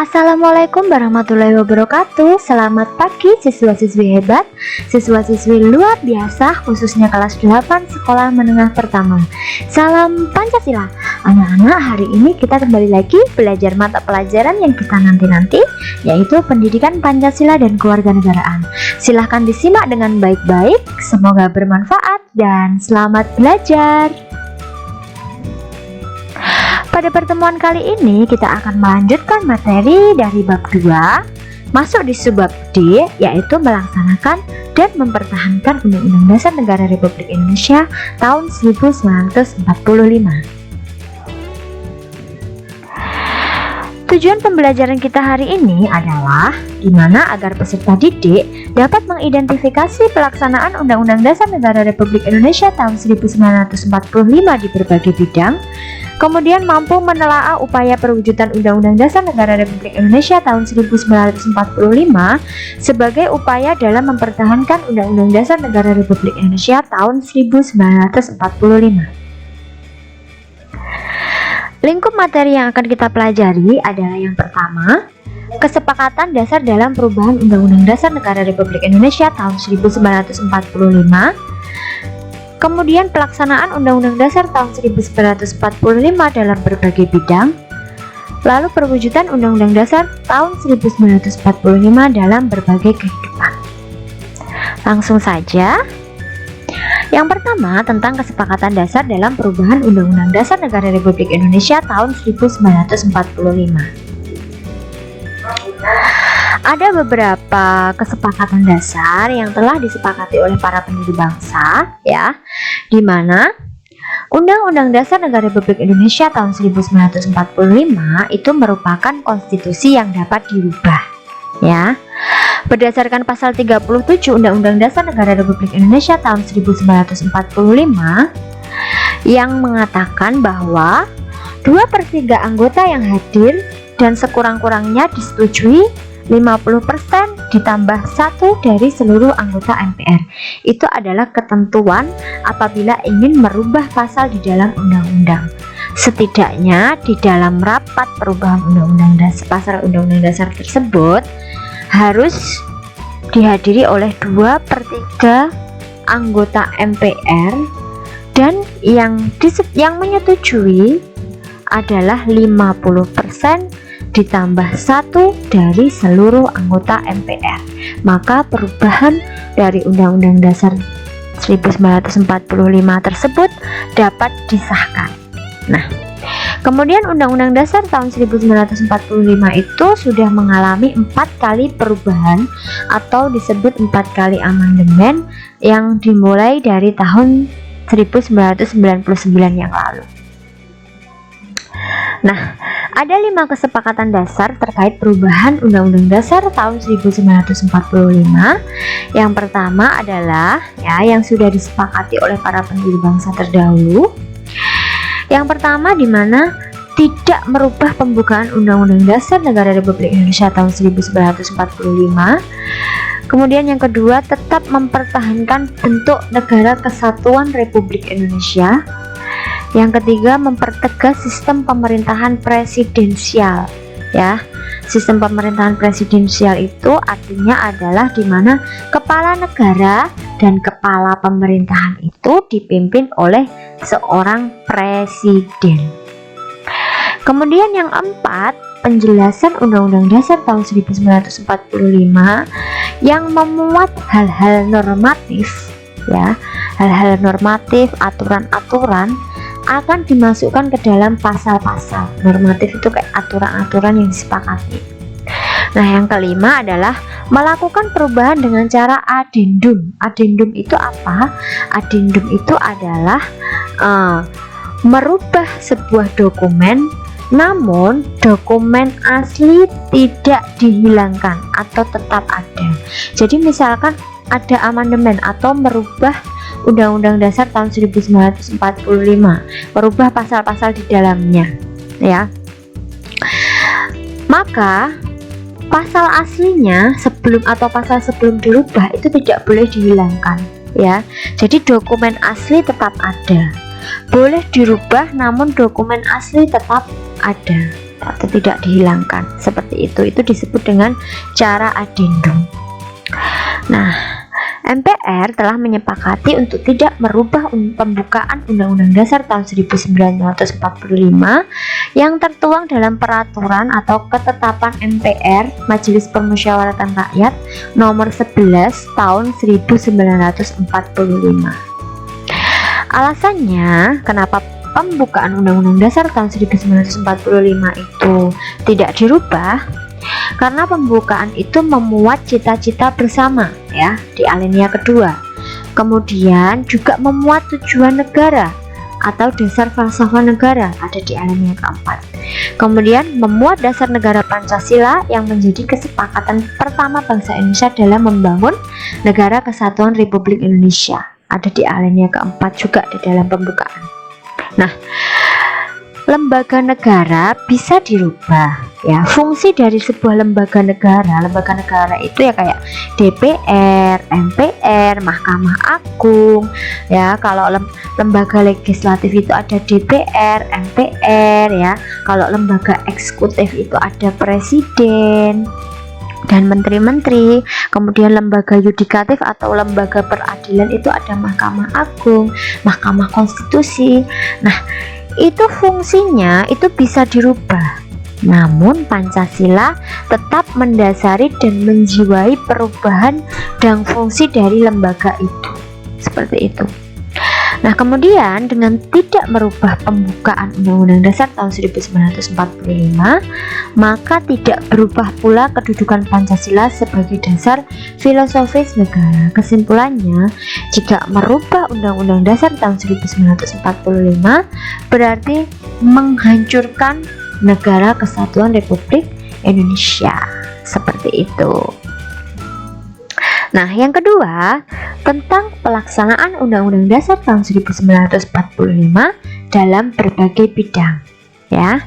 Assalamualaikum warahmatullahi wabarakatuh. Selamat pagi siswa-siswi hebat, siswa-siswi luar biasa, khususnya kelas 8 sekolah menengah pertama. Salam Pancasila. Anak-anak, hari ini kita kembali lagi belajar mata pelajaran yang kita nanti-nanti, yaitu pendidikan Pancasila dan kewarganegaraan. Silahkan disimak dengan baik-baik, semoga bermanfaat dan selamat belajar. Pada pertemuan kali ini kita akan melanjutkan materi dari bab 2 masuk di subbab D, yaitu melaksanakan dan mempertahankan Undang-Undang Dasar Negara Republik Indonesia tahun 1945. Tujuan pembelajaran kita hari ini adalah gimana agar peserta didik dapat mengidentifikasi pelaksanaan Undang-Undang Dasar Negara Republik Indonesia tahun 1945 di berbagai bidang, kemudian mampu menelaah upaya perwujudan Undang-Undang Dasar Negara Republik Indonesia tahun 1945 sebagai upaya dalam mempertahankan Undang-Undang Dasar Negara Republik Indonesia tahun 1945. Lingkup materi yang akan kita pelajari adalah yang pertama, kesepakatan dasar dalam perubahan Undang-Undang Dasar Negara Republik Indonesia tahun 1945. Kemudian pelaksanaan Undang-Undang Dasar tahun 1945 dalam berbagai bidang. Lalu perwujudan Undang-Undang Dasar tahun 1945 dalam berbagai kehidupan. Langsung saja. Yang pertama, tentang kesepakatan dasar dalam perubahan Undang-Undang Dasar Negara Republik Indonesia tahun 1945. Ada beberapa kesepakatan dasar yang telah disepakati oleh para pendiri bangsa, ya, di mana Undang-Undang Dasar Negara Republik Indonesia tahun 1945 itu merupakan konstitusi yang dapat dirubah, ya. Berdasarkan pasal 37 Undang-Undang Dasar Negara Republik Indonesia tahun 1945 yang mengatakan bahwa 2/3 anggota yang hadir dan sekurang-kurangnya disetujui 50% ditambah 1 dari seluruh anggota MPR. Itu adalah ketentuan apabila ingin merubah pasal di dalam undang-undang. Setidaknya di dalam rapat perubahan pasal undang-undang dasar tersebut harus dihadiri oleh 2/3 anggota MPR, dan yang menyetujui adalah 50% ditambah 1 dari seluruh anggota MPR. Maka perubahan dari Undang-Undang Dasar 1945 tersebut dapat disahkan. Nah, kemudian Undang-Undang Dasar tahun 1945 itu sudah mengalami 4 kali perubahan atau disebut 4 kali amandemen yang dimulai dari tahun 1999 yang lalu. Nah, ada 5 kesepakatan dasar terkait perubahan Undang-Undang Dasar tahun 1945. Yang pertama adalah yang sudah disepakati oleh para pendiri bangsa terdahulu. Yang pertama, di mana tidak merubah pembukaan Undang-Undang Dasar Negara Republik Indonesia tahun 1945. Kemudian yang kedua, tetap mempertahankan bentuk Negara Kesatuan Republik Indonesia. Yang ketiga, mempertegas sistem pemerintahan presidensial, ya. Sistem pemerintahan presidensial itu artinya adalah di mana kepala negara dan kepala pemerintahan itu dipimpin oleh seorang presiden. Kemudian yang keempat, penjelasan Undang-Undang Dasar tahun 1945 yang memuat hal-hal normatif, ya. Hal-hal normatif, aturan-aturan akan dimasukkan ke dalam pasal-pasal. Normatif itu kayak aturan-aturan yang disepakati. Nah, yang kelima adalah melakukan perubahan dengan cara adendum. Adendum itu apa? Adendum itu adalah merubah sebuah dokumen, namun dokumen asli tidak dihilangkan atau tetap ada. Jadi misalkan ada amandemen atau merubah Undang-Undang Dasar tahun 1945, merubah pasal-pasal di dalamnya, ya. Maka pasal aslinya pasal sebelum dirubah itu tidak boleh dihilangkan, ya. Jadi dokumen asli tetap ada. Boleh dirubah namun dokumen asli tetap ada. atau tidak dihilangkan. Seperti itu disebut dengan cara adendum. Nah, MPR telah menyepakati untuk tidak merubah pembukaan Undang-Undang Dasar tahun 1945 yang tertuang dalam peraturan atau ketetapan MPR Majelis Permusyawaratan Rakyat nomor 11 tahun 1945. Alasannya kenapa pembukaan Undang-Undang Dasar tahun 1945 itu tidak dirubah, karena pembukaan itu memuat cita-cita bersama ya di alinea kedua, kemudian juga memuat tujuan negara atau dasar falsafah negara ada di alinea keempat, kemudian memuat dasar negara Pancasila yang menjadi kesepakatan pertama bangsa Indonesia dalam membangun negara kesatuan Republik Indonesia ada di alinea keempat juga di dalam pembukaan. Nah, lembaga negara bisa dirubah ya. Fungsi dari sebuah lembaga negara itu ya kayak DPR, MPR, Mahkamah Agung ya. Kalau lembaga legislatif itu ada DPR, MPR ya. Kalau lembaga eksekutif itu ada presiden dan menteri-menteri. Kemudian lembaga yudikatif atau lembaga peradilan itu ada Mahkamah Agung, Mahkamah Konstitusi. Nah, itu fungsinya itu bisa dirubah, namun Pancasila tetap mendasari dan menjiwai perubahan dan fungsi dari lembaga itu, seperti itu. Nah, kemudian dengan tidak merubah pembukaan Undang-Undang Dasar tahun 1945, maka tidak berubah pula kedudukan Pancasila sebagai dasar filosofis negara. Kesimpulannya, jika merubah Undang-Undang Dasar tahun 1945 berarti menghancurkan Negara Kesatuan Republik Indonesia. Seperti itu. Nah, yang kedua, tentang pelaksanaan Undang-Undang Dasar tahun 1945 dalam berbagai bidang ya.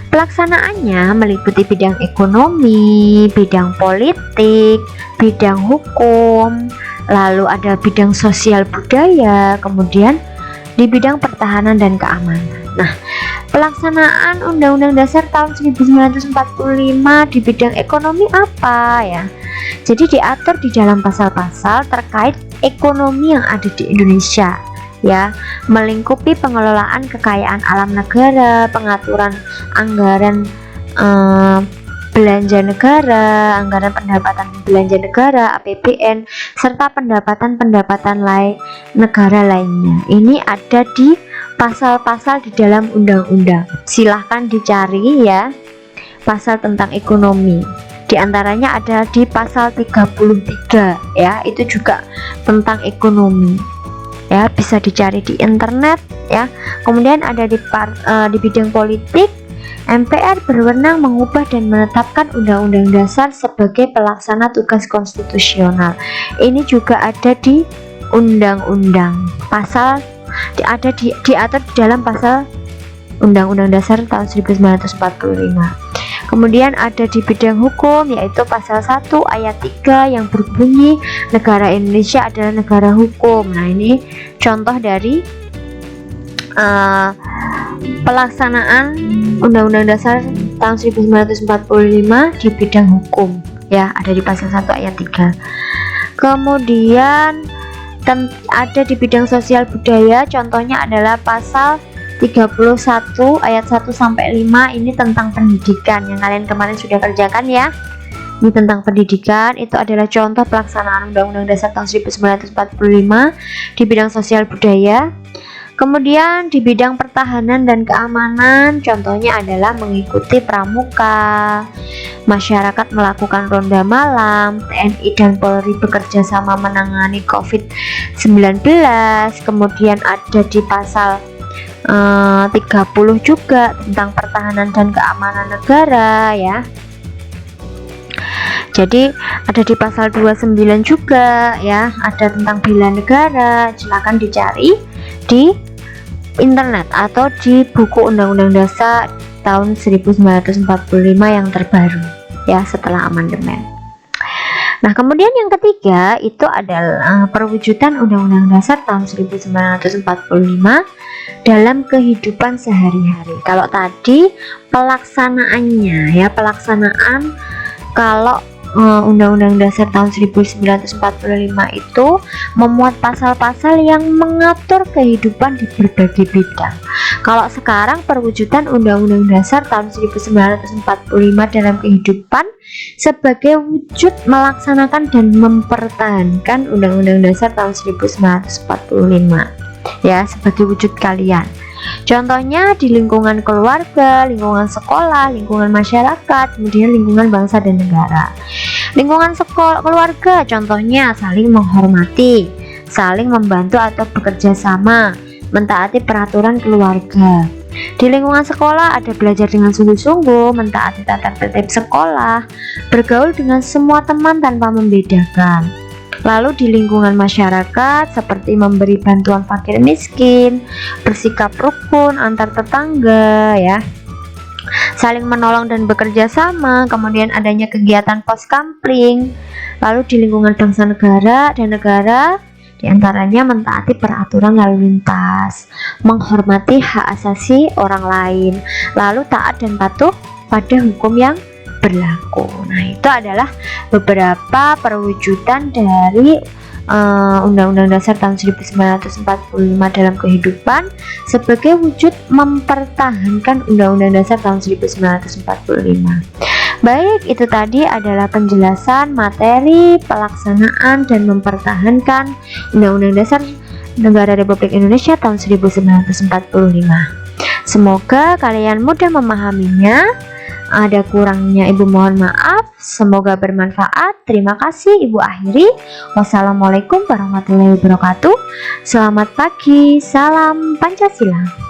Pelaksanaannya meliputi bidang ekonomi, bidang politik, bidang hukum, lalu ada bidang sosial budaya, kemudian di bidang pertahanan dan keamanan. Nah, pelaksanaan Undang-Undang Dasar tahun 1945 di bidang ekonomi apa ya? Jadi diatur di dalam pasal-pasal terkait ekonomi yang ada di Indonesia ya, melingkupi pengelolaan kekayaan alam negara, pengaturan anggaran belanja negara, anggaran pendapatan belanja negara APBN, serta pendapatan negara lainnya. Ini ada di pasal-pasal di dalam undang-undang. Silahkan dicari ya pasal tentang ekonomi. Di antaranya ada di pasal 33 ya, itu juga tentang ekonomi ya, bisa dicari di internet ya. Kemudian ada di bidang politik, MPR berwenang mengubah dan menetapkan undang-undang dasar sebagai pelaksana tugas konstitusional. Ini juga ada di undang-undang, pasal diatur di dalam pasal Undang-Undang Dasar tahun 1945. Kemudian ada di bidang hukum, yaitu pasal 1 ayat 3 yang berbunyi negara Indonesia adalah negara hukum. Nah, ini contoh dari pelaksanaan Undang-Undang Dasar tahun 1945 di bidang hukum ya, ada di pasal 1 ayat 3. Kemudian ada di bidang sosial budaya, contohnya adalah pasal 31 ayat 1 sampai 5, ini tentang pendidikan yang kalian kemarin sudah kerjakan ya. Ini tentang pendidikan, itu adalah contoh pelaksanaan Undang-Undang Dasar tahun 1945 di bidang sosial budaya. Kemudian di bidang pertahanan dan keamanan, contohnya adalah mengikuti pramuka, masyarakat melakukan ronda malam, TNI dan Polri bekerja sama menangani COVID-19. Kemudian ada di pasal 30 juga tentang pertahanan dan keamanan negara ya. Jadi ada di pasal 29 juga ya, ada tentang bela negara. Silakan dicari di internet atau di buku Undang-Undang Dasar tahun 1945 yang terbaru ya, setelah amandemen. Nah, kemudian yang ketiga itu adalah perwujudan Undang-Undang Dasar tahun 1945 dalam kehidupan sehari-hari. Kalau tadi pelaksanaannya ya, pelaksanaan kalau Undang-Undang Dasar tahun 1945 itu memuat pasal-pasal yang mengatur kehidupan di berbagai bidang. Kalau sekarang perwujudan Undang-Undang Dasar tahun 1945 dalam kehidupan sebagai wujud melaksanakan dan mempertahankan Undang-Undang Dasar tahun 1945 ya, sebagai wujud kalian. Contohnya di lingkungan keluarga, lingkungan sekolah, lingkungan masyarakat, kemudian lingkungan bangsa dan negara. Lingkungan sekolah, keluarga, contohnya saling menghormati, saling membantu atau bekerja sama, mentaati peraturan keluarga. Di lingkungan sekolah ada belajar dengan sungguh-sungguh, mentaati tata tertib sekolah, bergaul dengan semua teman tanpa membedakan. Lalu di lingkungan masyarakat seperti memberi bantuan fakir miskin, bersikap rukun antar tetangga ya, saling menolong dan bekerja sama, kemudian adanya kegiatan pos kampling. Lalu di lingkungan bangsa negara dan negara diantaranya mentaati peraturan lalu lintas, menghormati hak asasi orang lain, lalu taat dan patuh pada hukum yang berlaku. Nah, itu adalah beberapa perwujudan dari Undang-Undang Dasar tahun 1945 dalam kehidupan sebagai wujud mempertahankan Undang-Undang Dasar tahun 1945. Baik, itu tadi adalah penjelasan materi, pelaksanaan, dan mempertahankan Undang-Undang Dasar Negara Republik Indonesia tahun 1945. Semoga kalian mudah memahaminya. Ada kurangnya Ibu mohon maaf. Semoga bermanfaat. Terima kasih, Ibu akhiri. Wassalamualaikum warahmatullahi wabarakatuh. Selamat pagi. Salam Pancasila.